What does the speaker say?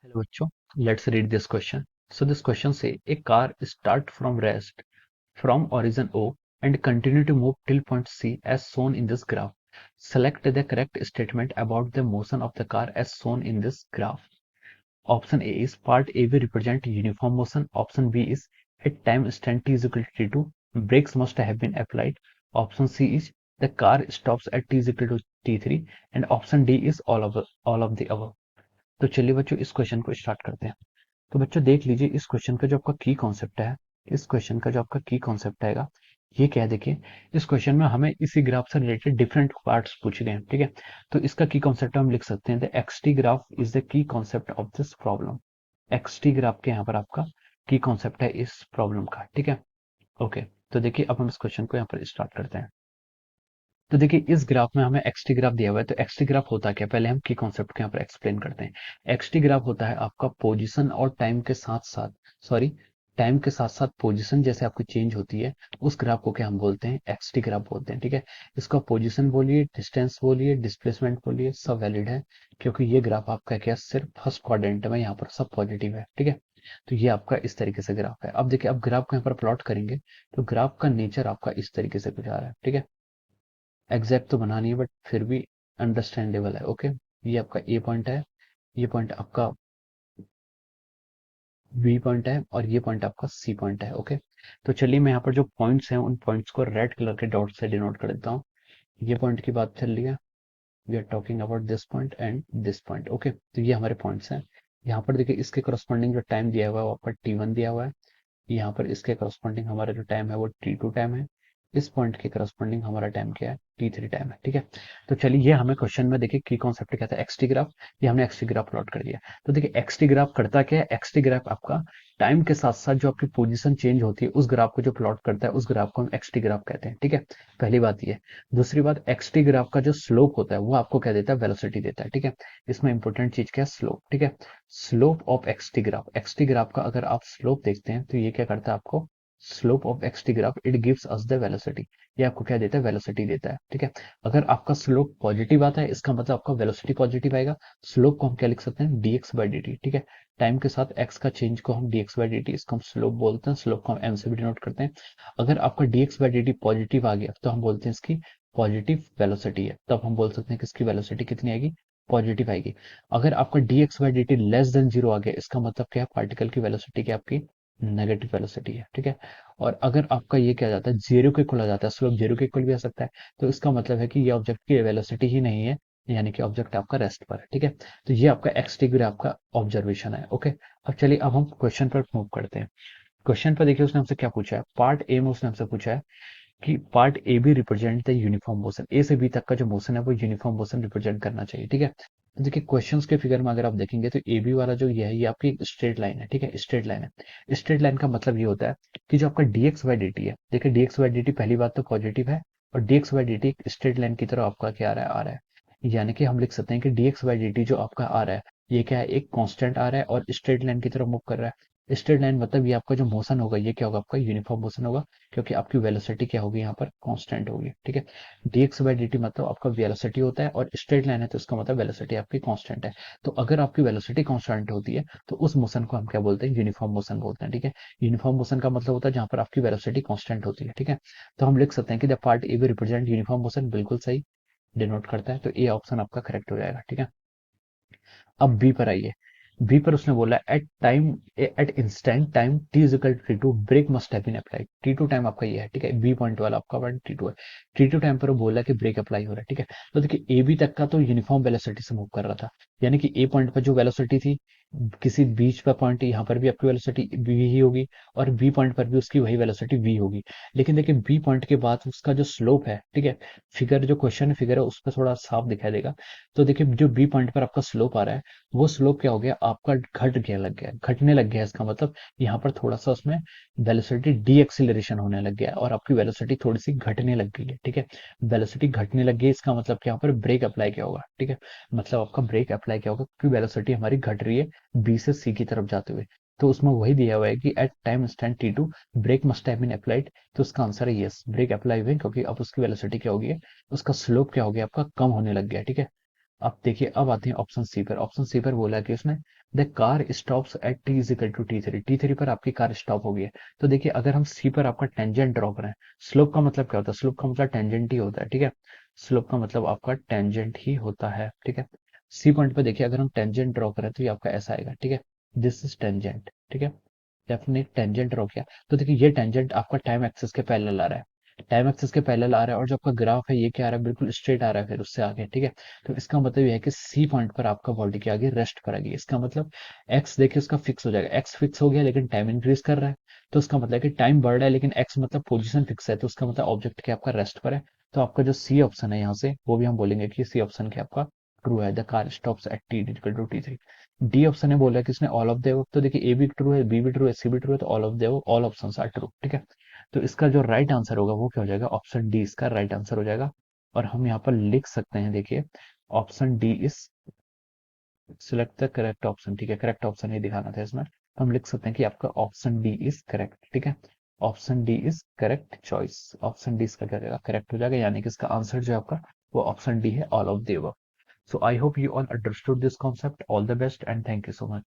Hello बच्चों, let's read this question. So this question say a car start from rest from origin O and continue to move till point C as shown in this graph. Select the correct statement about the motion of the car as shown in this graph. Option A is part AB represent uniform motion. Option B is at time instant t is equal to t2, brakes must have been applied. Option C is the car stops at t is equal to t3 and option D is all of the above. तो चलिए बच्चों इस question को start करते हैं। तो बच्चों देख लीजिए इस क्वेश्चन का जो आपका की कॉन्सेप्ट है, इस क्वेश्चन का जो आपका की कॉन्सेप्ट आएगा ये क्या है। देखिए इस क्वेश्चन में हमें इसी ग्राफ से रिलेटेड डिफरेंट पार्ट्स पूछ गए हैं, ठीक है। तो इसका की कॉन्सेप्ट हम लिख सकते हैं the x t graph is the key concept of this problem. X t graph के यहाँ पर आपका की कॉन्सेप्ट है इस प्रॉब्लम का, ठीक है। ओके, तो देखिए अब हम इस क्वेश्चन को यहाँ पर स्टार्ट करते हैं। तो देखिए इस ग्राफ में हमें एक्सटी ग्राफ दिया हुआ है। तो एक्सटी ग्राफ होता क्या, पहले हम की कॉन्सेप्ट को यहाँ पर एक्सप्लेन करते हैं। एक्सटी ग्राफ होता है आपका पोजीशन और टाइम के साथ साथ, सॉरी, टाइम के साथ साथ पोजीशन जैसे आपकी चेंज होती है उस ग्राफ को क्या हम बोलते हैं, एक्सटी ग्राफ बोलते हैं, ठीक है। इसका पोजीशन बोलिए, डिस्टेंस बोलिए, डिस्प्लेसमेंट बोलिए, सब वैलिड है क्योंकि ये ग्राफ आपका क्या सिर्फ फर्स्ट क्वाड्रेंट में यहाँ पर सब पॉजिटिव है, ठीक है। तो ये आपका इस तरीके से ग्राफ है। अब देखिए अब ग्राफ को यहाँ पर प्लॉट करेंगे तो ग्राफ का नेचर आपका इस तरीके से कुछ आ रहा है, ठीक है। एग्जैक्ट तो बना नहीं है बट फिर भी अंडरस्टैंडेबल है, ओके। ये आपका ए पॉइंट है, ये पॉइंट आपका बी पॉइंट है और ये पॉइंट आपका सी पॉइंट है, ओके। तो चलिए मैं यहाँ पर जो पॉइंट्स हैं उन पॉइंट्स को रेड कलर के डॉट से डिनोट कर देता हूँ। ये पॉइंट की बात चल रही है, we are talking about this point and this point, okay. तो ये हमारे पॉइंट्स हैं। यहाँ पर देखिए इसके करस्पॉन्डिंग जो टाइम दिया हुआ है वो आपका T1 दिया हुआ है। यहाँ पर इसके करस्पॉन्डिंग हमारा जो टाइम है वो T2 टाइम है। इस पॉइंट के करस्पॉन्डिंग हमारा टाइम क्या है, T3 टाइम है, ठीक है। तो चलिए ये हमें क्वेश्चन में देखिए की कॉन्सेप्ट क्या था, एक्सटी ग्राफ। ये हमने एक्सटी ग्राफ प्लॉट कर दिया। तो देखिए एक्सटी ग्राफ करता क्या है, एक्सटी ग्राफ आपका टाइम के साथ साथ जो आपकी पोजीशन चेंज होती है उस ग्राफ को जो प्लॉट करता है उस ग्राफ को हम एक्सटी ग्राफ कहते हैं, ठीक है। पहली बात ये। दूसरी बात, एक्सटी ग्राफ का जो स्लोप होता है वो आपको क्या देता है, वेलोसिटी देता है, ठीक है। इसमें इंपॉर्टेंट चीज क्या है, स्लोप, ठीक है। Slope of x t graph, x t graph का अगर आप स्लोप देखते हैं तो ये क्या करता है आपको, slope of x t graph it gives us the velocity. ये आपको क्या देता है, वेलोसिटी देता है, ठीक है। अगर आपका स्लोप पॉजिटिव आता है इसका मतलब आपका वेलोसिटी पॉजिटिव आएगा। स्लोप को हम क्या लिख सकते हैं, dx बाई dt, ठीक है। टाइम के साथ x का चेंज को हम dx बाई dt, इसको हम स्लोप बोलते हैं। स्लोप को हम m से भी डिनोट करते हैं। अगर आपका dx बाई dt पॉजिटिव आ गया तो हम बोलते हैं इसकी पॉजिटिव वेलोसिटी है, तब हम बोल सकते हैं कि इसकी वेलोसिटी कितनी आएगी, पॉजिटिव आएगी। अगर आपका dx by dt less than zero आ गया इसका मतलब क्या है, पार्टिकल की वेलोसिटी क्या आपकी नेगेटिव वेलोसिटी है, ठीक है। और अगर आपका ये क्या जाता है, जीरो के इक्वल आ जाता है, स्लोप जीरो के इक्वल भी आ सकता है, तो इसका मतलब है कि ये ऑब्जेक्ट की वेलोसिटी ही नहीं है, यानी कि ऑब्जेक्ट आपका रेस्ट पर है, ठीक है। तो ये आपका एक्स डिग्री आपका ऑब्जर्वेशन है, ओके। अब चलिए अब हम क्वेश्चन पर मूव करते हैं। क्वेश्चन पर देखिए उसने हमसे क्या पूछा है, पार्ट ए में उसने हमसे पूछा है कि part A B represent the uniform motion, A से बी तक का जो मोशन है वो यूनिफॉर्म मोशन रिप्रेजेंट करना चाहिए, ठीक है। तो देखिए क्वेश्चंस के फिगर में अगर आप देखेंगे तो ए बी वाला जो ये है ये आपकी स्ट्रेट लाइन है, ठीक है, स्ट्रेट लाइन है। स्ट्रेट लाइन का मतलब ये होता है कि जो आपका dx बाई dt है, देखिए dx बाई dt पहली बात तो पॉजिटिव है और dx by dt straight line की तरह आपका क्या आ रहा है, यानी कि हम लिख सकते हैं कि dx बाई dt जो आपका आ रहा है ये क्या है, एक कांस्टेंट आ रहा है और स्ट्रेट लाइन की तरफ मूव कर रहा है। स्ट्रेट लाइन मतलब ये आपका जो मोशन होगा ये क्या होगा, आपका यूनिफॉर्म मोशन होगा क्योंकि आपकी वेलोसिटी क्या होगी यहाँ पर, कांस्टेंट होगी, ठीक है। dx बाई dt मतलब आपका वेलोसिटी होता है और स्ट्रेट लाइन है तो इसका मतलब वेलोसिटी आपकी कांस्टेंट है। तो अगर आपकी वेलोसिटी कांस्टेंट होती है तो उस मोशन को हम क्या बोलते हैं, यूनिफॉर्म मोशन बोलते हैं, ठीक है। यूनिफॉर्म मोशन का मतलब होता है जहां पर आपकी वेलोसिटी कांस्टेंट होती है, ठीक है। तो हम लिख सकते हैं कि द पार्ट ए भी रिप्रेजेंट यूनिफॉर्म मोशन, बिल्कुल सही डिनोट करता है, तो ए ऑप्शन आपका करेक्ट हो जाएगा, ठीक है। अब बी पर आइए। बी पर उसने बोला at instant time t is equal to T2 brake must have been applied. T2 time आपका ये है, ठीक है। बी पॉइंट वाला आपका पॉइंट T2 है। T2 टाइम पर वो बोला कि ब्रेक अप्लाई हो रहा है, ठीक है। तो देखिए ए बी तक का तो यूनिफॉर्म वेलोसिटी से मूव कर रहा था, यानी कि ए पॉइंट पर जो वेलोसिटी थी किसी बीच पर पॉइंट यहाँ पर भी आपकी वेलोसिटी v ही होगी और बी पॉइंट पर भी उसकी वही वेलोसिटी v होगी। लेकिन देखिए बी पॉइंट के बाद उसका जो स्लोप है, ठीक है, फिगर जो क्वेश्चन फिगर है उस पर थोड़ा साफ दिखाई देगा। तो देखिए जो बी पॉइंट पर आपका स्लोप आ रहा है वो स्लोप क्या हो गया आपका, घट गया, लग गया, घटने लग गया। इसका मतलब यहाँ पर थोड़ा सा उसमें वेलोसिटी डी एक्सिलरेशन होने लग गया और आपकी वेलोसिटी थोड़ी सी घटने लग गई है, ठीक है। वेलोसिटी घटने लग गई इसका मतलब क्या, यहाँ पर ब्रेक अप्लाई किया होगा, ठीक है। मतलब आपका ब्रेक अप्लाई किया होगा क्योंकि वेलोसिटी हमारी घट रही है बी से सी की तरफ जाते हुए। तो उसमें वही दिया हुआ है कि at time stand T2 brake must have been applied. तो उसका आंसर है यस, ब्रेक अप्लाई हुए क्योंकि अब उसकी वेलोसिटी क्या हो गई है, उसका स्लोप क्या हो गया आपका, कम होने लग गया, ठीक है। अब देखिए, अब आते हैं ऑप्शन सी पर। ऑप्शन सी पर बोला कि उसने the car stops at T is equal to T three. T three पर आपकी कार स्टॉप हो गई है। तो देखिए, अगर हम सी पर आपका टेंजेंट ड्रॉ करें, स्लोप का मतलब क्या होता है? स्लोप का मतलब टेंजेंट ही होता है, ठीक है। स्लोप का मतलब आपका टेंजेंट ही होता है, ठीक है। सी पॉइंट पे देखिए, अगर हम टेंजेंट ड्रॉ करें तो ये आपका ऐसा आएगा, ठीक है। दिस इज टेंजेंट, ठीक है। जब आपने टेंजेंट ड्रॉ किया तो देखिए, ये टेंजेंट आपका टाइम एक्सिस के पैरेलल आ रहा है। टाइम एक्सिस के पैरेलल आ रहा है, और जो आपका ग्राफ है ये क्या आ रहा है? बिल्कुल स्ट्रेट आ रहा है, फिर उससे आगे, ठीक है। तो इसका मतलब ये है कि सी पॉइंट पर आपका बॉडी के आगे रेस्ट करेगी। इसका मतलब एक्स देखिए उसका फिक्स हो जाएगा। एक्स फिक्स हो गया लेकिन टाइम इंक्रीज कर रहा है, तो उसका मतलब है कि टाइम बढ़ रहा है लेकिन एक्स मतलब पोजीशन फिक्स है, तो उसका मतलब ऑब्जेक्ट के आपका रेस्ट पर है। तो आपका जो सी ऑप्शन है यहाँ से, वो भी हम बोलेंगे कि सी ऑप्शन के आपका ट्रू है। The car stops at t equal to t three. D option है बोला कि इसने ऑल ऑफ द, तो देखिए ए भी ट्रू है, बी भी ट्रू है, सी भी ट्रू है, तो all of the, all option are true, ठीक है। तो इसका जो राइट आंसर होगा वो क्या हो जाएगा? ऑप्शन डी इसका राइट आंसर हो जाएगा। और हम यहाँ पर लिख सकते हैं, देखिए, option D is select the correct option, ठीक है। करेक्ट ऑप्शन ही दिखाना था इसमें, तो हम लिख सकते हैं कि आपका ऑप्शन डी इज करेक्ट, ठीक है। Option D is correct choice. Option D इसका क्या जाएगा? करेक्ट हो जाएगा, यानी कि इसका आंसर जो है आपका वो ऑप्शन डी है, all of the above. So I hope you all understood this concept. All the best and thank you so much.